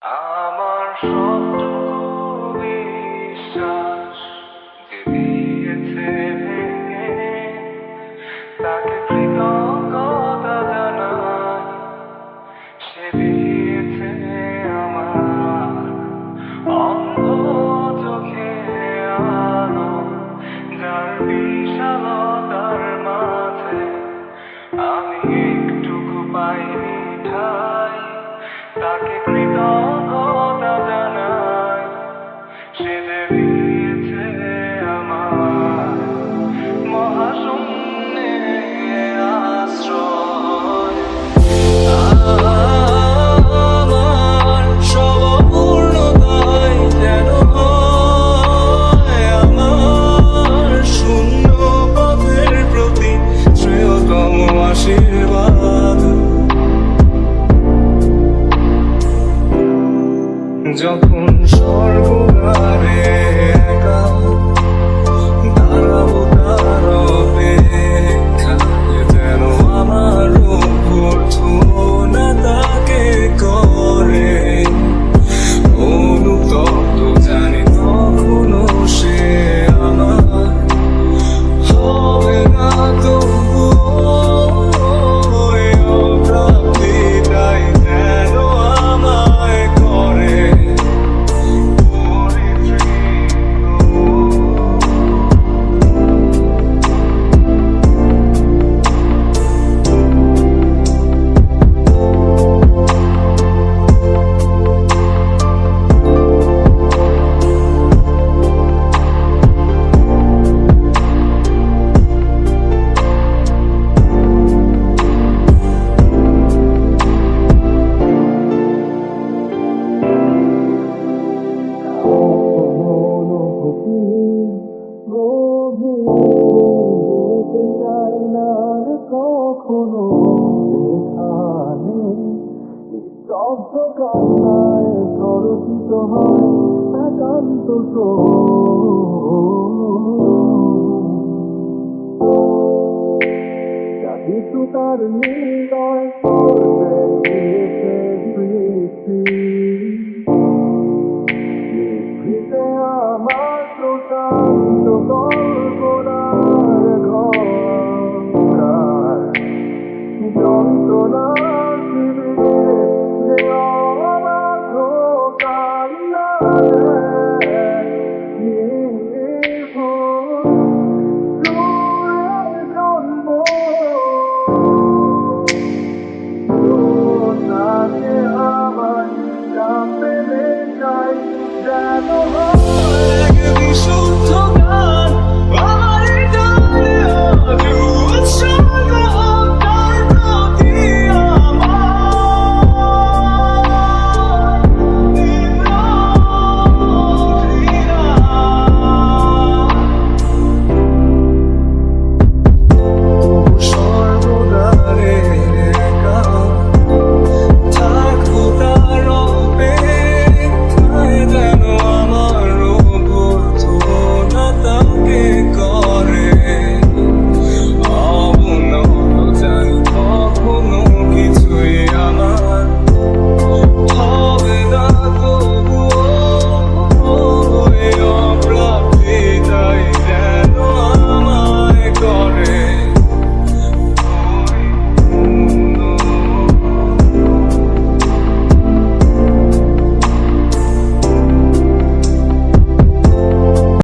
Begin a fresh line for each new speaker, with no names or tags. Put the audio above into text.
আমার সবটুকু বিশ্বাস যে দিয়েছে ভেঙে, তাকে কৃতজ্ঞতা জানাই। সে দিয়েছে আমার অন্ধ চোখে আলো, যার বিশালতার মাঝে আমি একটুকু পাইনি ঠাই। তাকে কৃতজ্ঞতা জানাই। সে যে দিয়েছে আমার মহাশূন্যে আশ্রয়। আমার সবপূর্ণতাই যেন হয় আমার শূন্য পথের প্রতি শ্রেয়তম আশীর্বাদ। যখন স্বর্গদ্বারে একা দাঁড়াবো তার অপেক্ষায়, যেন আমার অভ্যর্থনা তাকে করে অনুতপ্ত, জানি তখনও সে আমার হবে না তবুও এই অপ্রাপ্তিটাই যেন আমায় করে কখনো এখানে স্তব্ধ কান্নায় সরচিত হয় একান্ত কিছু তার নির্দয় করবে দিয়েছে সৃষ্টি আমার প্রশান্ত কল্পনার ঘর যন্ত্রণা শিবিরে যে অবাধ কান্না তাকে আমার জানতে চাই যেন